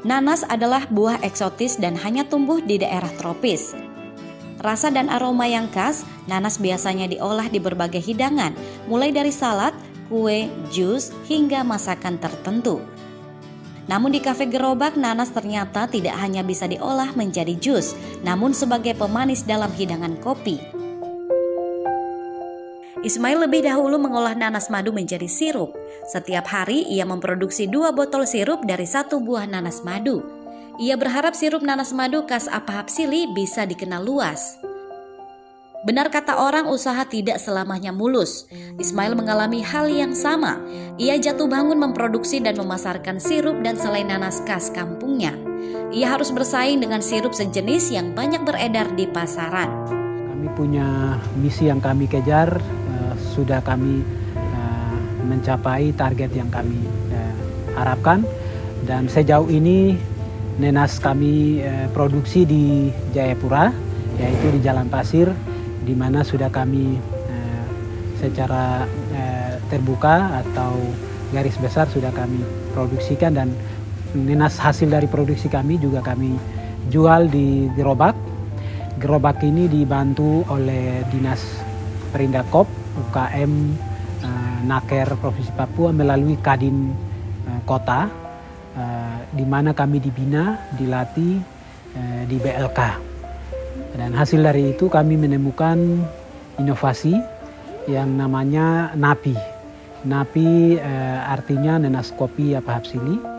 Nanas adalah buah eksotis dan hanya tumbuh di daerah tropis. Rasa dan aroma yang khas, nanas biasanya diolah di berbagai hidangan, mulai dari salad, kue, jus, hingga masakan tertentu. Namun di Cafe Gerobak, nanas ternyata tidak hanya bisa diolah menjadi jus, namun sebagai pemanis dalam hidangan kopi. Ismail lebih dahulu mengolah nanas madu menjadi sirup. Setiap hari ia memproduksi 2 botol sirup dari 1 buah nanas madu. Ia berharap sirup nanas madu khas Apahap Sili bisa dikenal luas. Benar kata orang, usaha tidak selamanya mulus. Ismail mengalami hal yang sama. Ia jatuh bangun memproduksi dan memasarkan sirup dan selai nanas khas kampungnya. Ia harus bersaing dengan sirup sejenis yang banyak beredar di pasaran. Kami punya misi yang kami kejar, sudah kami mencapai target yang kami harapkan. Dan sejauh ini nanas kami produksi di Jayapura, yaitu di Jalan Pasir, di mana sudah kami secara terbuka atau garis besar sudah kami produksikan, dan nanas hasil dari produksi kami juga kami jual di Gerobak. Gerobak ini dibantu oleh Dinas Perindakop, UKM Naker Provinsi Papua melalui Kadin Kota, di mana kami dibina, dilatih di BLK. Dan hasil dari itu kami menemukan inovasi yang namanya NAPI. NAPI artinya nanas kopi Apahap Sili.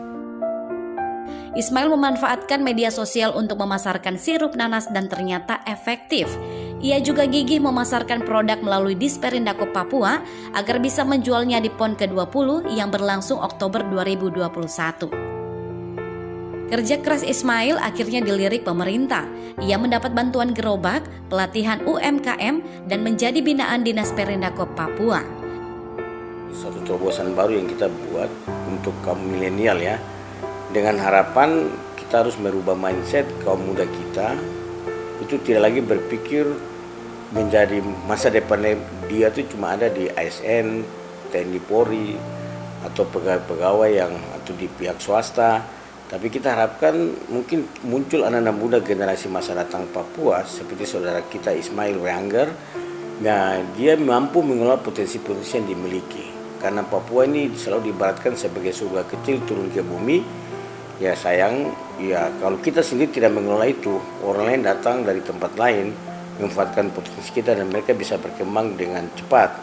Ismail memanfaatkan media sosial untuk memasarkan sirup nanas dan ternyata efektif. Ia juga gigih memasarkan produk melalui Disperindakop Papua agar bisa menjualnya di PON ke-20 yang berlangsung Oktober 2021. Kerja keras Ismail akhirnya dilirik pemerintah. Ia mendapat bantuan gerobak, pelatihan UMKM, dan menjadi binaan Dinas Perindakop Papua. Satu terobosan baru yang kita buat untuk kaum milenial ya. Dengan harapan kita harus merubah mindset kaum muda kita, itu tidak lagi berpikir menjadi masa depan dia itu cuma ada di ASN, TNI Polri, atau pegawai-pegawai yang atau di pihak swasta. Tapi kita harapkan mungkin muncul anak-anak muda generasi masa datang Papua seperti saudara kita Ismail Reangger. Nah, dia mampu mengelola potensi-potensi yang dimiliki. Karena Papua ini selalu diibaratkan sebagai surga kecil turun ke bumi. Ya sayang, ya kalau kita sendiri tidak mengelola itu, orang lain datang dari tempat lain memanfaatkan potensi kita dan mereka bisa berkembang dengan cepat.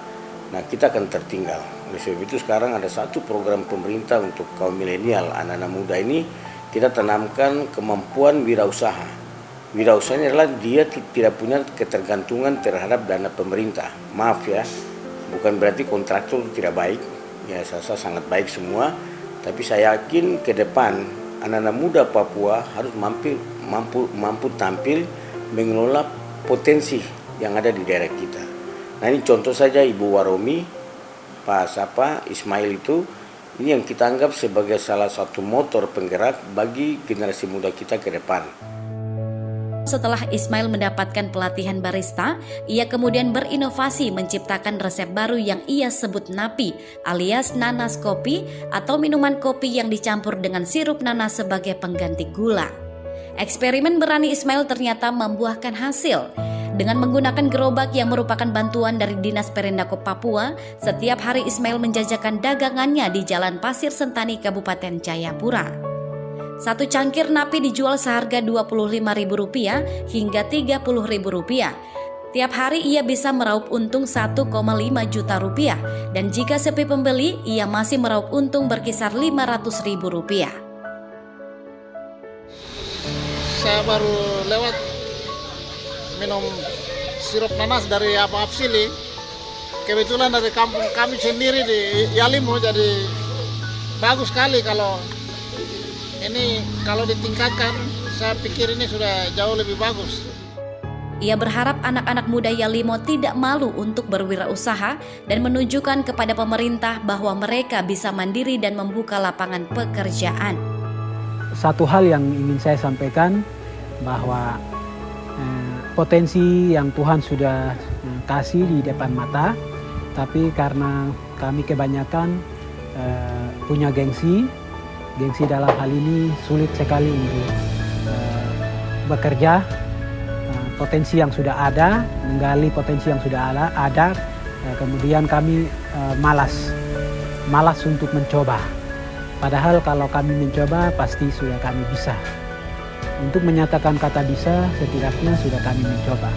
Nah, kita akan tertinggal. Oleh sebab itu sekarang ada satu program pemerintah untuk kaum milenial, anak-anak muda ini kita tanamkan kemampuan wirausaha. Wirausaha ini adalah dia tidak punya ketergantungan terhadap dana pemerintah. Maaf ya, bukan berarti kontraktor tidak baik. Ya, saya rasa sangat baik semua. Tapi saya yakin ke depan anak-anak muda Papua harus mampu tampil mengelola potensi yang ada di daerah kita. Nah, ini contoh saja Ibu Waromi, Pak Ismail itu, ini yang kita anggap sebagai salah satu motor penggerak bagi generasi muda kita ke depan. Setelah Ismail mendapatkan pelatihan barista, ia kemudian berinovasi menciptakan resep baru yang ia sebut NAPI alias nanas kopi atau minuman kopi yang dicampur dengan sirup nanas sebagai pengganti gula. Eksperimen berani Ismail ternyata membuahkan hasil. Dengan menggunakan gerobak yang merupakan bantuan dari Dinas Perindakop Papua, setiap hari Ismail menjajakan dagangannya di Jalan Pasir Sentani, Kabupaten Jayapura. Satu cangkir NAPI dijual seharga Rp25.000 hingga Rp30.000. Tiap hari ia bisa meraup untung 1,5 juta rupiah, dan jika sepi pembeli, ia masih meraup untung berkisar Rp500.000. Saya baru lewat minum sirup nanas dari Apahap Sili. Kebetulan dari kampung kami sendiri di Yalimo, jadi bagus sekali kalau ditingkatkan, saya pikir ini sudah jauh lebih bagus. Ia berharap anak-anak muda Yalimo tidak malu untuk berwirausaha dan menunjukkan kepada pemerintah bahwa mereka bisa mandiri dan membuka lapangan pekerjaan. Satu hal yang ingin saya sampaikan, bahwa potensi yang Tuhan sudah kasih di depan mata, tapi karena kami kebanyakan punya gengsi, Gengsi dalam hal ini sulit sekali untuk bekerja. Potensi yang sudah ada, menggali potensi yang sudah ada, kemudian kami malas untuk mencoba. Padahal kalau kami mencoba pasti sudah kami bisa. Untuk menyatakan kata bisa, setidaknya sudah kami mencoba.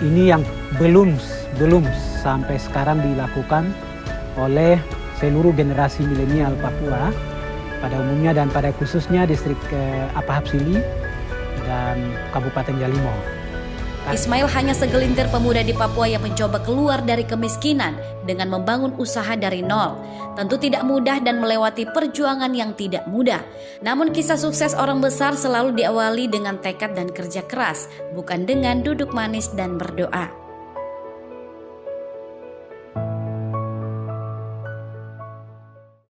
Ini yang belum sampai sekarang dilakukan oleh seluruh generasi milenial Papua pada umumnya dan pada khususnya distrik Apahap Sili dan Kabupaten Yalimo. Ismail hanya segelintir pemuda di Papua yang mencoba keluar dari kemiskinan dengan membangun usaha dari nol. Tentu tidak mudah dan melewati perjuangan yang tidak mudah. Namun kisah sukses orang besar selalu diawali dengan tekad dan kerja keras, bukan dengan duduk manis dan berdoa.